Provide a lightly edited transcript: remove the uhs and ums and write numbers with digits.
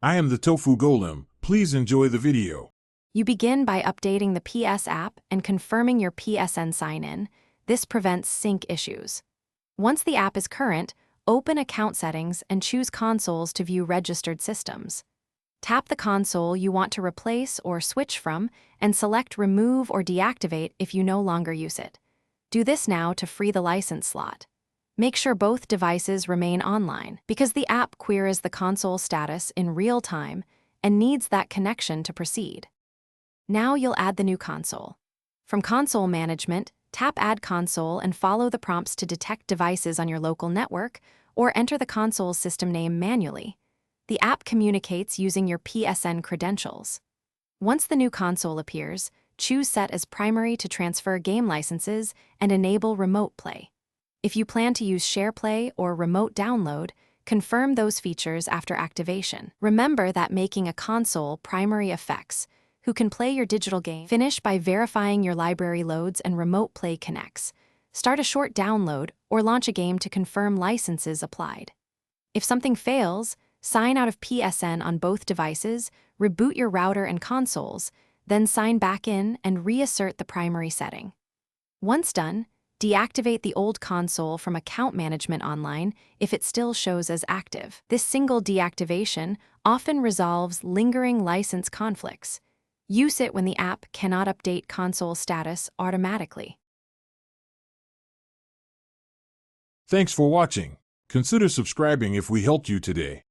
I am the Tofu Golem. Please enjoy the video. You begin by updating the PS app and confirming your PSN sign-in. This prevents sync issues. Once the app is current, open Account Settings and choose Consoles to view registered systems. Tap the console you want to replace or switch from and select Remove or Deactivate if you no longer use it. Do this now to free the license slot. Make sure both devices remain online because the app queries the console status in real time and needs that connection to proceed. Now you'll add the new console. From Console Management, tap Add Console and follow the prompts to detect devices on your local network or enter the console's system name manually. The app communicates using your PSN credentials. Once the new console appears, choose Set as Primary to transfer game licenses and enable Remote Play. If you plan to use SharePlay or Remote Download, confirm those features after activation. Remember that making a console primary affects who can play your digital game. Finish by verifying your library loads and Remote Play connects. Start a short download or launch a game to confirm licenses applied. If something fails, sign out of PSN on both devices, reboot your router and consoles, then sign back in and reassert the primary setting. Once done, deactivate the old console from Account Management Online if it still shows as active. This single deactivation often resolves lingering license conflicts. Use it when the app cannot update console status automatically. Thanks for watching. Consider subscribing if we helped you today.